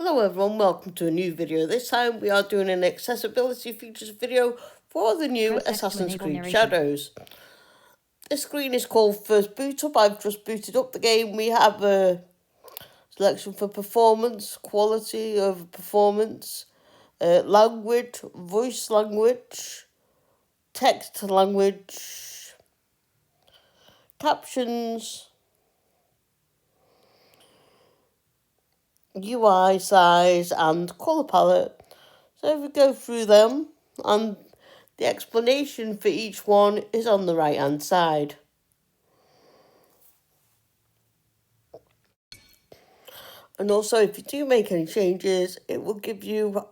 Hello everyone, welcome to a new video. This time we are doing an accessibility features video for the new Assassin's Creed Shadows. This screen is called First Boot Up. I've just booted up the game. We have a selection for performance, quality of performance, language, voice language, text language, captions, UI size and colour palette. So if we go through them, and the explanation for each one is on the right hand side. And also if you do make any changes, it will give you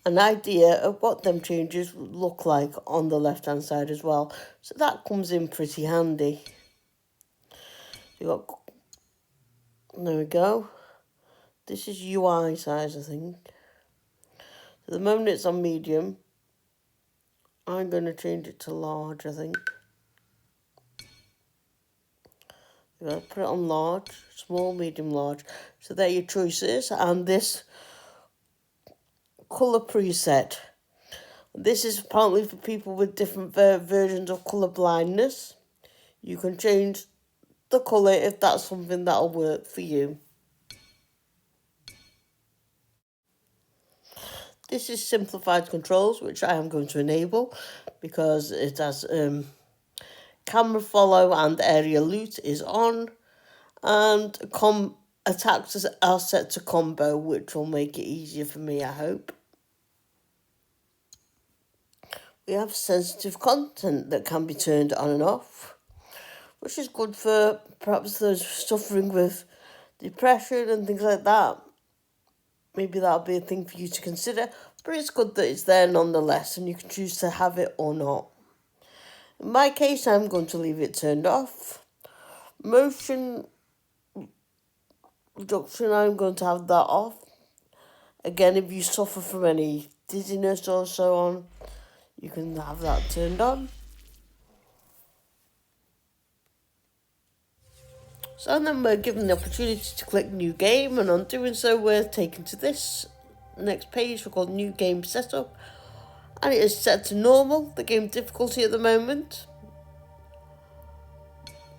an idea of what them changes look like on the left hand side as well. So that comes in pretty handy. There we go. This is UI size, I think. At the moment it's on medium. I'm going to change it to large, I think. Put it on large, small, medium, large. So there are your choices. And this colour preset. This is apparently for people with different versions of colour blindness. You can change the colour if that's something that'll work for you. This is simplified controls, which I am going to enable because it has camera follow and area loot is on, and attacks are set to combo, which will make it easier for me, I hope. We have sensitive content that can be turned on and off, which is good for perhaps those suffering with depression and things like that. Maybe that'll be a thing for you to consider, but it's good that it's there nonetheless, and you can choose to have it or not. In my case, I'm going to leave it turned off. Motion reduction, I'm going to have that off. Again, if you suffer from any dizziness or so on, you can have that turned on. So then we're given the opportunity to click New Game, and on doing so we're taken to this next page called New Game Setup, and it is set to normal, the game difficulty at the moment.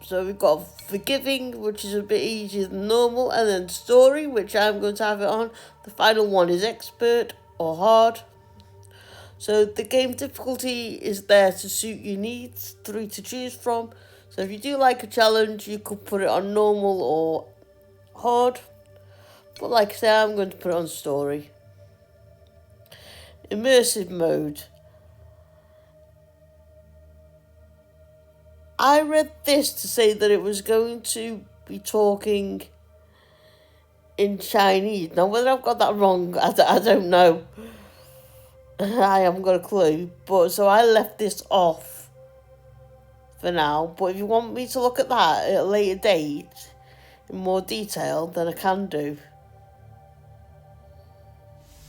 So we've got Forgiving, which is a bit easier than normal, and then Story, which I'm going to have it on. The final one is Expert or Hard. So the game difficulty is there to suit your needs, 3 to choose from. So if you do like a challenge, you could put it on normal or hard. But like I say, I'm going to put it on story. Immersive mode. I read this to say that it was going to be talking in Chinese. Now, whether I've got that wrong, I don't know. I haven't got a clue. But so I left this off for now, but if you want me to look at that at a later date in more detail, then I can do.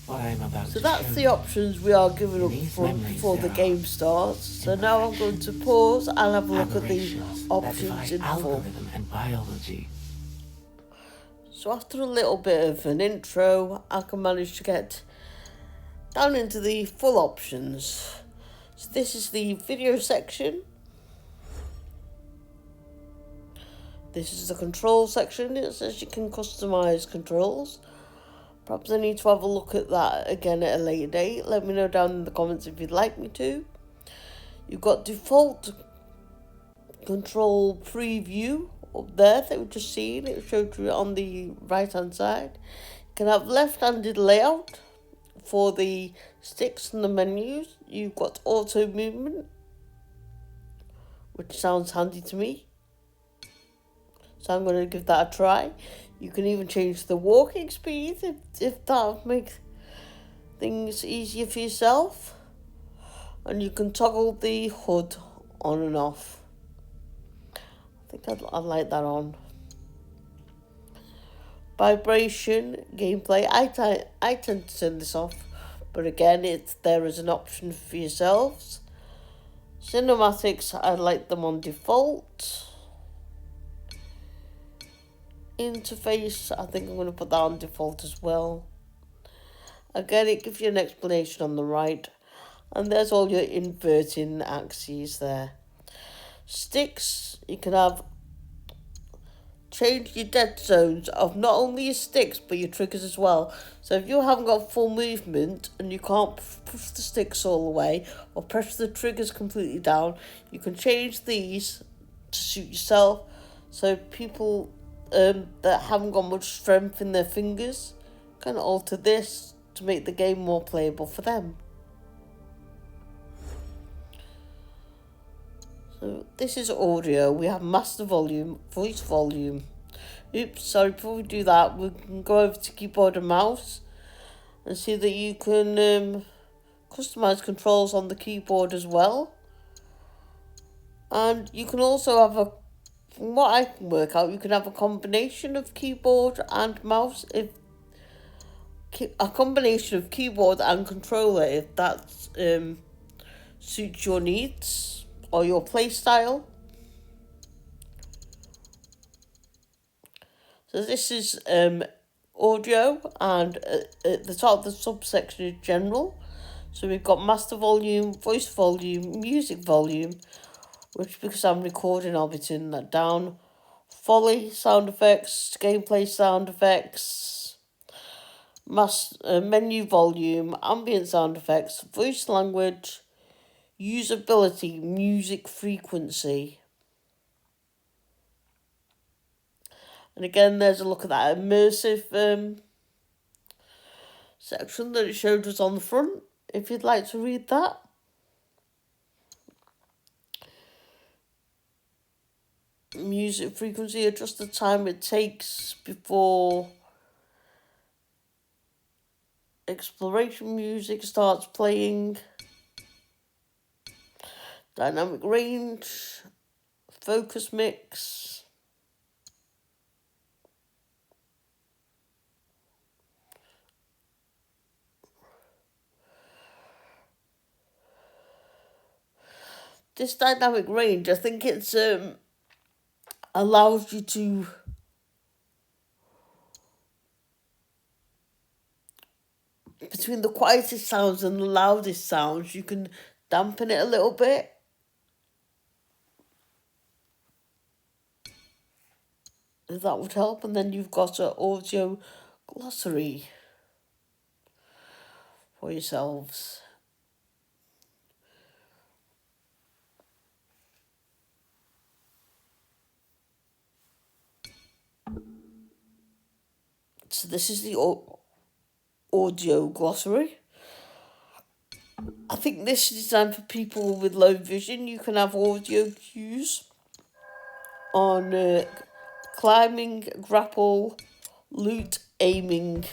So that's the options we are given up front before the game starts. So now I'm going to pause and have a look at the options in full. So after a little bit of an intro, I can manage to get down into the full options. So this is the video section. This is the control section. It says you can customize controls. Perhaps I need to have a look at that again at a later date. Let me know down in the comments if you'd like me to. You've got default control preview up there that we've just seen. It showed you on the right hand side. You can have left-handed layout for the sticks and the menus. You've got auto movement, which sounds handy to me. So I'm going to give that a try. You can even change the walking speed if that makes things easier for yourself. And you can toggle the HUD on and off. I think I'd like that on. Vibration, gameplay. I tend to turn this off. But again, it's there as an option for yourselves. Cinematics, I like them on default. interface, I think I'm going to put that on default as well. Again, it gives you an explanation on the right. And there's all your inverting axes there. Sticks, you can have change your dead zones of not only your sticks but your triggers as well. So if you haven't got full movement and you can't push the sticks all the way or press the triggers completely down, you can change these to suit yourself. So people that haven't got much strength in their fingers can alter this to make the game more playable for them. So this is audio. We have master volume, voice volume. Oops, sorry, before we do that, we can go over to keyboard and mouse and see that you can customize controls on the keyboard as well. And you can also have from what I can work out, you can have a combination of keyboard and mouse, if a combination of keyboard and controller if that suits your needs or your play style. So this is audio, and at the top of the subsection is general. So we've got master volume, voice volume, music volume, which because I'm recording I'll be turning that down. Foley sound effects, gameplay sound effects, menu volume, ambient sound effects, voice language, usability, music frequency. And again, there's a look at that immersive section that it showed us on the front, if you'd like to read that. Music frequency, adjust the time it takes before exploration music starts playing. Dynamic range, focus mix. This dynamic range, I think it's allows you to between the quietest sounds and the loudest sounds, you can dampen it a little bit. If that would help. And then you've got an audio glossary for yourselves. So this is the audio glossary. I think this is designed for people with low vision. You can have audio cues on climbing, grapple, loot, aiming,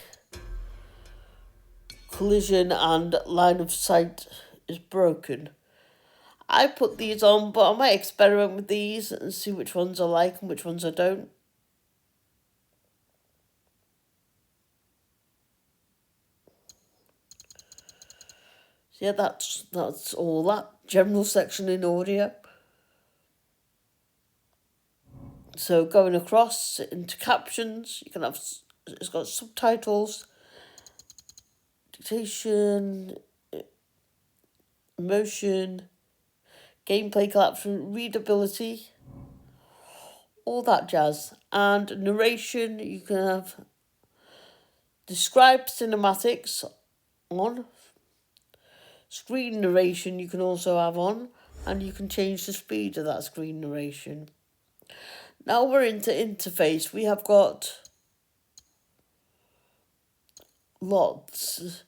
collision, and line of sight is broken. I put these on, but I might experiment with these and see which ones I like and which ones I don't. So yeah, that's all that general section in audio. So going across into captions, you can have, it's got subtitles, dictation, emotion, gameplay caption, readability, all that jazz. And narration, you can have describe cinematics on. Screen narration you can also have on, and you can change the speed of that screen narration. Now we're into interface. We have got lots.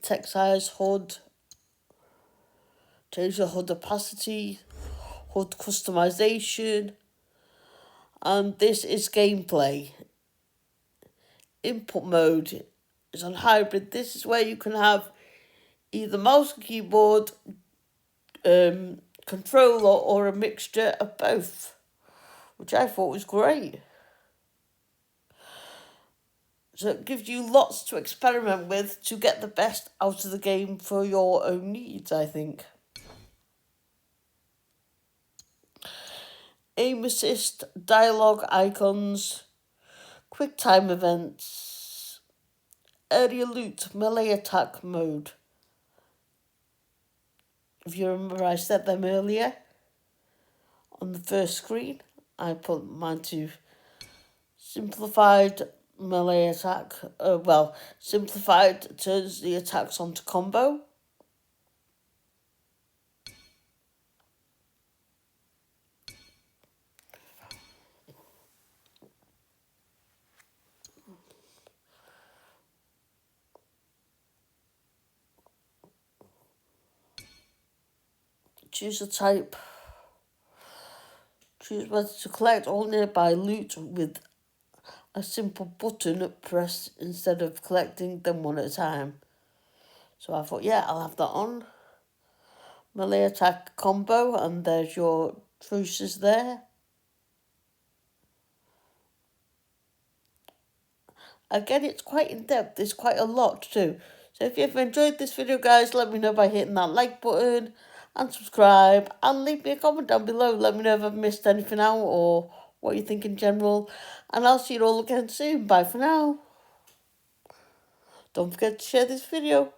Text size, HUD, change the HUD opacity, HUD customization, and this is gameplay. Input mode is on hybrid. This is where you can have either mouse and keyboard, controller, or a mixture of both, which I thought was great. So it gives you lots to experiment with to get the best out of the game for your own needs, I think. Aim assist, dialogue icons, quick time events, area loot, melee attack mode. If you remember, I set them earlier on the first screen. I put mine to simplified melee attack. Simplified turns the attacks onto combo. Choose a type. Choose whether to collect all nearby loot with a simple button pressed instead of collecting them one at a time. So I thought, yeah, I'll have that on. Melee attack combo, and there's your choices there. Again, it's quite in-depth. There's quite a lot to do. So if you've enjoyed this video, guys, let me know by hitting that like button and subscribe. And leave me a comment down below. Let me know if I've missed anything out or what you think in general. And I'll see you all again soon. Bye for now. Don't forget to share this video.